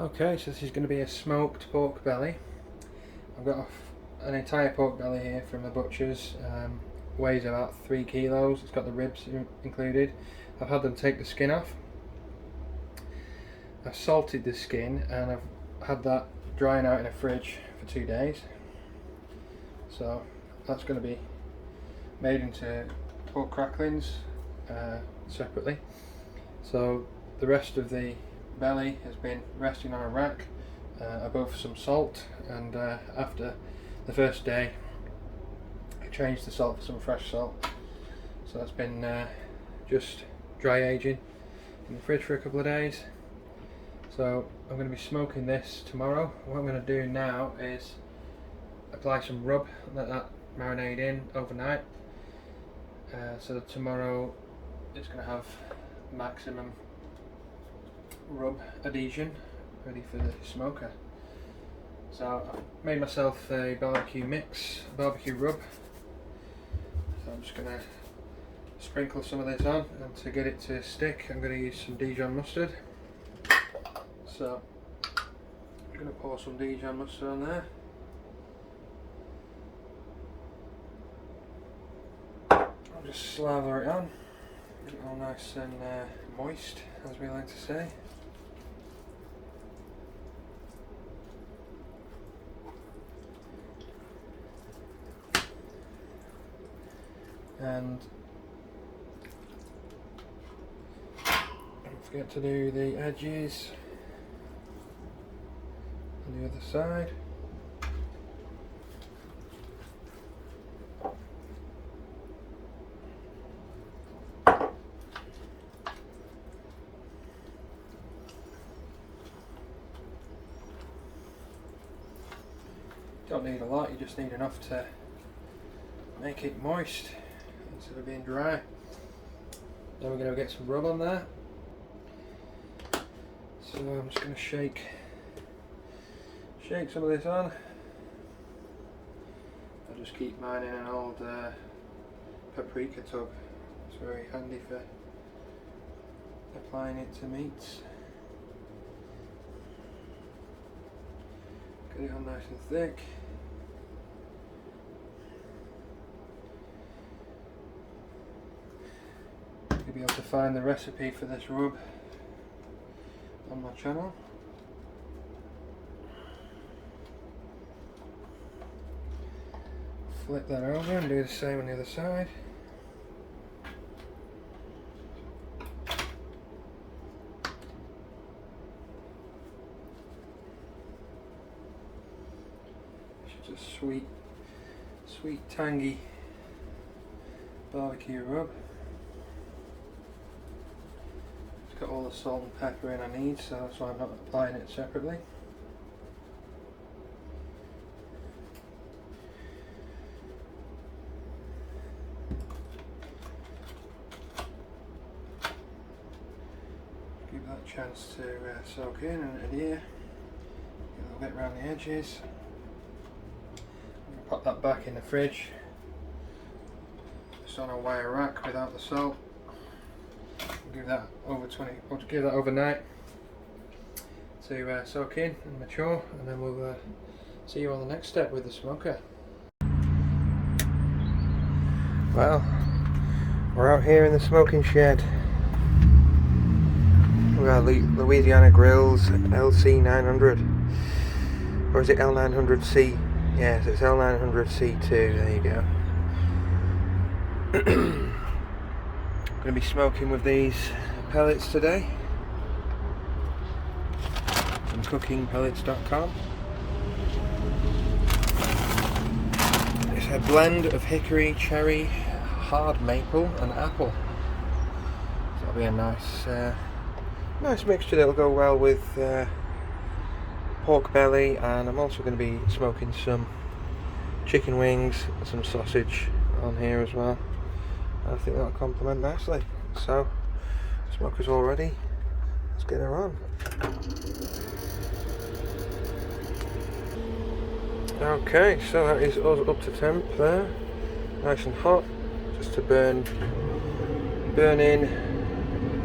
Okay, so this is going to be a smoked pork belly. I've got an entire pork belly here from the butcher's. Weighs about 3 kilos. It's got the ribs included. I've had them take the skin off. I've salted the skin and I've had that drying out in a fridge for 2 days. So that's going to be made into pork cracklings separately. So the rest of the belly has been resting on a rack above some salt, and after the first day I changed the salt for some fresh salt. So that's been just dry aging in the fridge for a couple of days. So I'm going to be smoking this tomorrow. What I'm going to do now is apply some rub, let that marinate in overnight. So tomorrow it's going to have maximum rub adhesion ready for the smoker. So I've made myself a barbecue mix, barbecue rub. So I'm just going to sprinkle some of this on, and to get it to stick I'm going to use some Dijon mustard. So I'm going to pour some Dijon mustard on there. I'll just slather it on, get it all nice and moist, as we like to say. And don't forget to do the edges on the other side. Don't need a lot, you just need enough to make it moist instead of being dry. Then we're going to get some rub on there. So I'm just going to shake some of this on. I'll just keep mine in an old paprika tub. It's very handy for applying it to meats. Get it on nice and thick. You'll be able to find the recipe for this rub on my channel. Flip that over and do the same on the other side. It's just a sweet tangy barbecue rub. Got all the salt and pepper in I need, so that's why I'm not applying it separately. Give that a chance to soak in and adhere. Get a little bit around the edges. I'm going to pop that back in the fridge. Just on a wire rack without the salt. Give that overnight to soak in and mature, and then we'll see you on the next step with the smoker. Well, we're out here in the smoking shed. We've got Louisiana Grills LC900, or is it L900C? Yes, it's L900C2. There you go. Going to be smoking with these pellets today from cookingpellets.com. It's a blend of hickory, cherry, hard maple and apple. So that'll be a nice mixture that'll go well with pork belly, and I'm also going to be smoking some chicken wings and some sausage on here as well. I think that'll complement nicely. So, smoker's all ready. Let's get her on. Okay, so that is us up to temp there. Nice and hot, just to burn in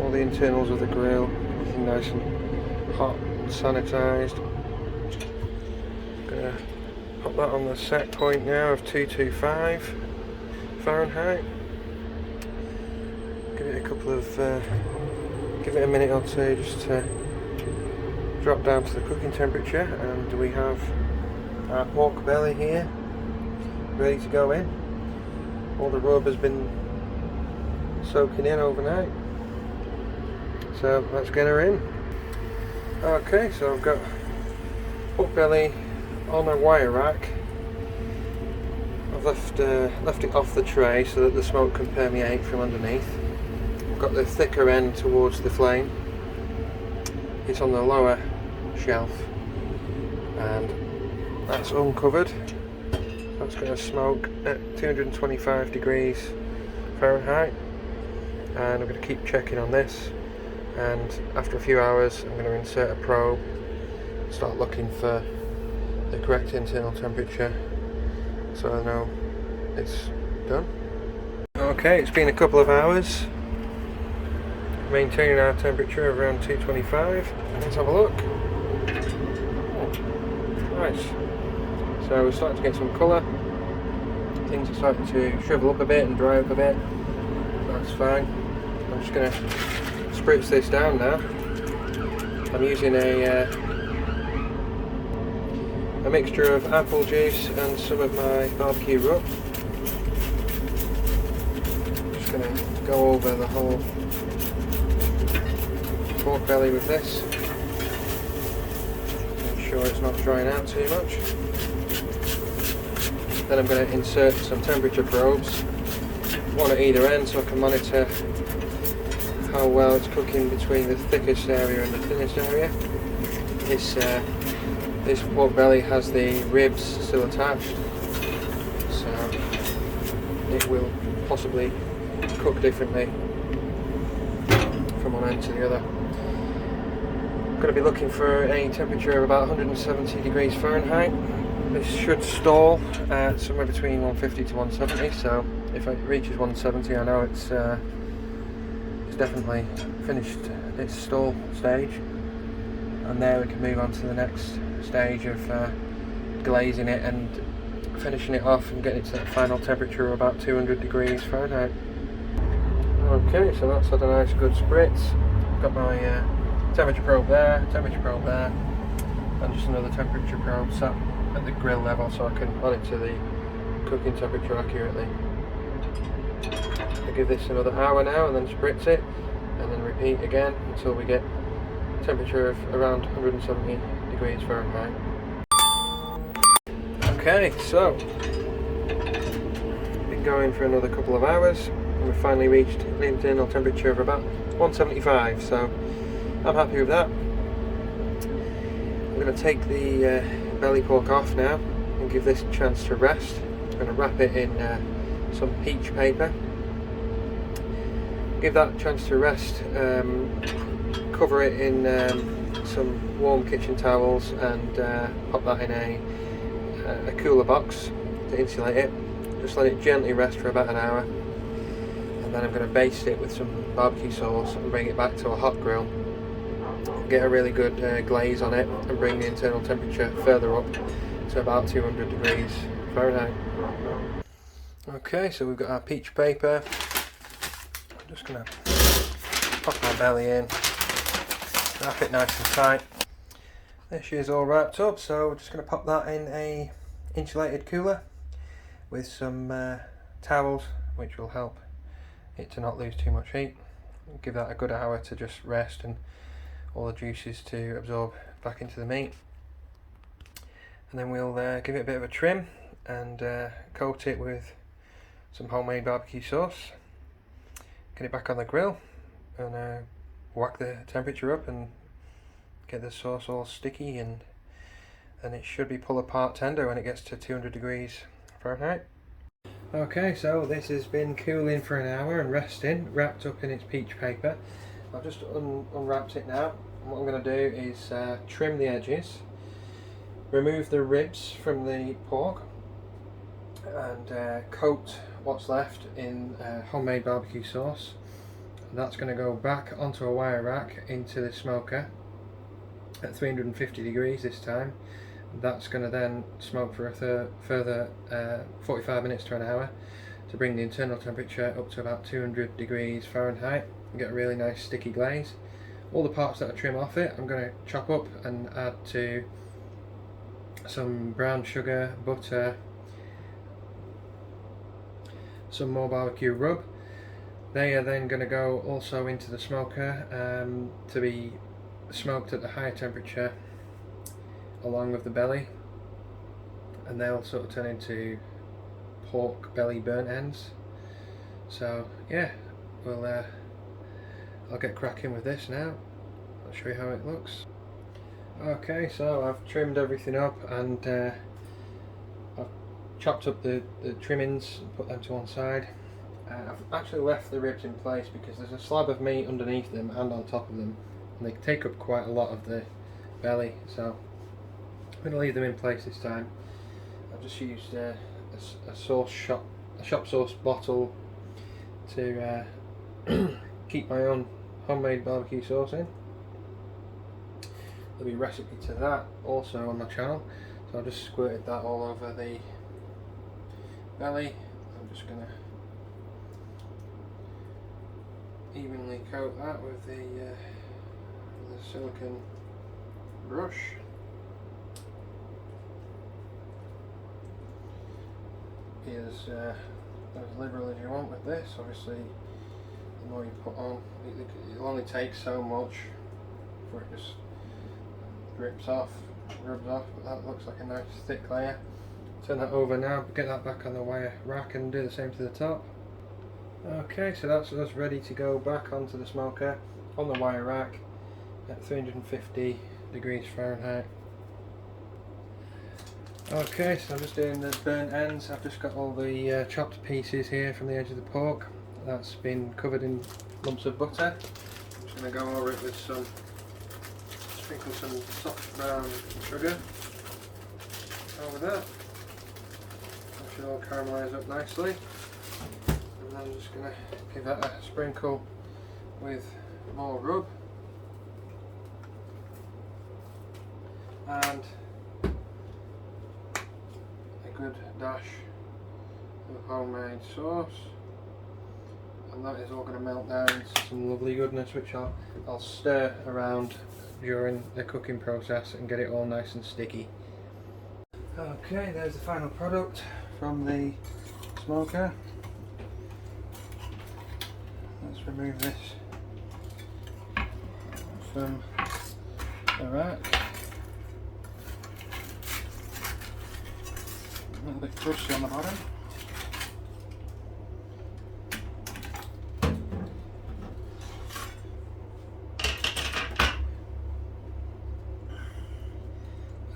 all the internals of the grill. Everything nice and hot and sanitised. Gonna pop that on the set point now of 225 Fahrenheit. Give it a couple of, give it a minute or two just to drop down to the cooking temperature, and we have our pork belly here ready to go in. All the rub has been soaking in overnight, so let's get her in. Okay, so I've got pork belly on a wire rack. I've left it off the tray so that the smoke can permeate from underneath. I've got the thicker end towards the flame. It's on the lower shelf, and that's uncovered. That's going to smoke at 225 degrees Fahrenheit, and I'm going to keep checking on this, and after a few hours I'm going to insert a probe, start looking for the correct internal temperature so I know it's done. Okay, it's been a couple of hours, maintaining our temperature of around 225. Let's have a look. Nice. So we're starting to get some colour. Things are starting to shrivel up a bit and dry up a bit. That's fine. I'm just going to spritz this down now. I'm using a mixture of apple juice and some of my barbecue rub. Just going to go over the whole pork belly with this. Make sure it's not drying out too much. Then I'm going to insert some temperature probes, one at either end, so I can monitor how well it's cooking between the thickest area and the thinnest area. This pork belly has the ribs still attached, so it will possibly cook differently from one end to the other. I'm going to be looking for a temperature of about 170 degrees Fahrenheit. This should stall at somewhere between 150 to 170, so if it reaches 170 I know it's definitely finished its stall stage, and there we can move on to the next stage of glazing it and finishing it off and getting it to that final temperature of about 200 degrees Fahrenheit. Okay, so that's had a nice good spritz. Got my temperature probe there, and just another temperature probe sat at the grill level so I can monitor the cooking temperature accurately. I'll give this another hour now and then spritz it, and then repeat again until we get a temperature of around 170 degrees Fahrenheit. Okay, so been going for another couple of hours and we've finally reached an internal temperature of about 175, so I'm happy with that. I'm going to take the belly pork off now and give this a chance to rest. I'm going to wrap it in some peach paper, give that a chance to rest, cover it in some warm kitchen towels, and pop that in a cooler box to insulate it. Just let it gently rest for about an hour, and then I'm going to baste it with some barbecue sauce and bring it back to a hot grill, get a really good glaze on it, and bring the internal temperature further up to about 200 degrees Fahrenheit. Okay, so we've got our peach paper. I'm just going to pop my belly in, wrap it nice and tight. There she is, all wrapped up, so we're just going to pop that in a insulated cooler with some towels, which will help it to not lose too much heat. Give that a good hour to just rest and all the juices to absorb back into the meat, and then we'll give it a bit of a trim and coat it with some homemade barbecue sauce, get it back on the grill, and whack the temperature up and get the sauce all sticky, and it should be pull apart tender when it gets to 200 degrees Fahrenheit. Okay, so this has been cooling for an hour and resting, wrapped up in its peach paper. I've just unwrapped it now, and what I'm going to do is trim the edges, remove the ribs from the pork, and coat what's left in homemade barbecue sauce. And that's going to go back onto a wire rack into the smoker, at 350 degrees this time. That's going to then smoke for a further 45 minutes to an hour to bring the internal temperature up to about 200 degrees Fahrenheit and get a really nice sticky glaze. All the parts that I trim off it I'm going to chop up and add to some brown sugar, butter, some more barbecue rub. They are then going to go also into the smoker to be smoked at the higher temperature along with the belly, and they'll sort of turn into pork belly burnt ends. So yeah, I'll get cracking with this now. I'll show you how it looks. Okay, so I've trimmed everything up and I've chopped up the trimmings and put them to one side. I've actually left the ribs in place because there's a slab of meat underneath them and on top of them, and they take up quite a lot of the belly, so I'm going to leave them in place this time. I've just used a shop sauce bottle to keep my own homemade barbecue sauce in. There'll be a recipe to that also on my channel, so I've just squirted that all over the belly. I'm just going to evenly coat that with the silicone brush. Be as liberal as you want with this. Obviously, the more you put on, it'll only take so much before it just drips off, rubs off, but that looks like a nice thick layer. Turn that over now, get that back on the wire rack and do the same to the top. Okay, so that's us ready to go back onto the smoker on the wire rack at 350 degrees Fahrenheit. Okay, so I'm just doing the burnt ends. I've just got all the chopped pieces here from the edge of the pork. That's been covered in lumps of butter. I'm just going to go over it with sprinkle some soft brown sugar over that. That should all caramelise up nicely. And I'm just going to give that a sprinkle with more rub. And a good dash of homemade sauce, and that is all going to melt down into some lovely goodness, which I'll stir around during the cooking process and get it all nice and sticky. Okay, there's the final product from the smoker. Let's remove this from the rack. A little bit crusty on the bottom.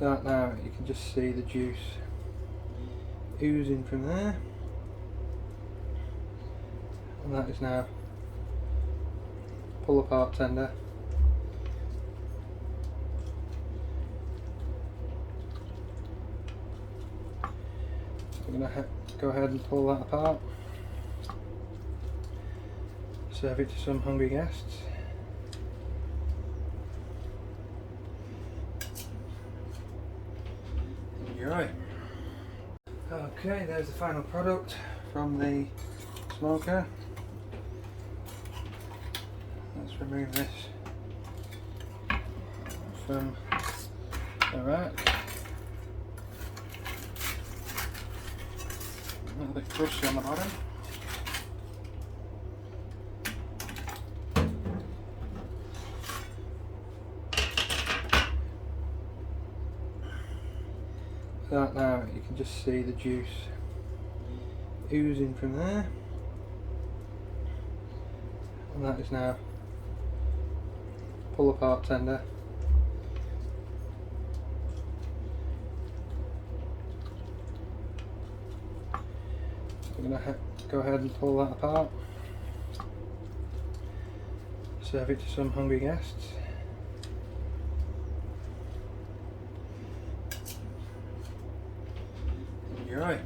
That now, you can just see the juice oozing from there, and that is now pull apart tender. I'm going to go ahead and pull that apart, serve it to some hungry guests. Enjoy. Okay, there's the final product from the smoker. Let's remove this from the rack. A little bit crusty on the bottom. That now, you can just see the juice oozing from there, and that is now pull apart tender. I'm going to go ahead and pull that apart, serve it to some hungry guests. Enjoy.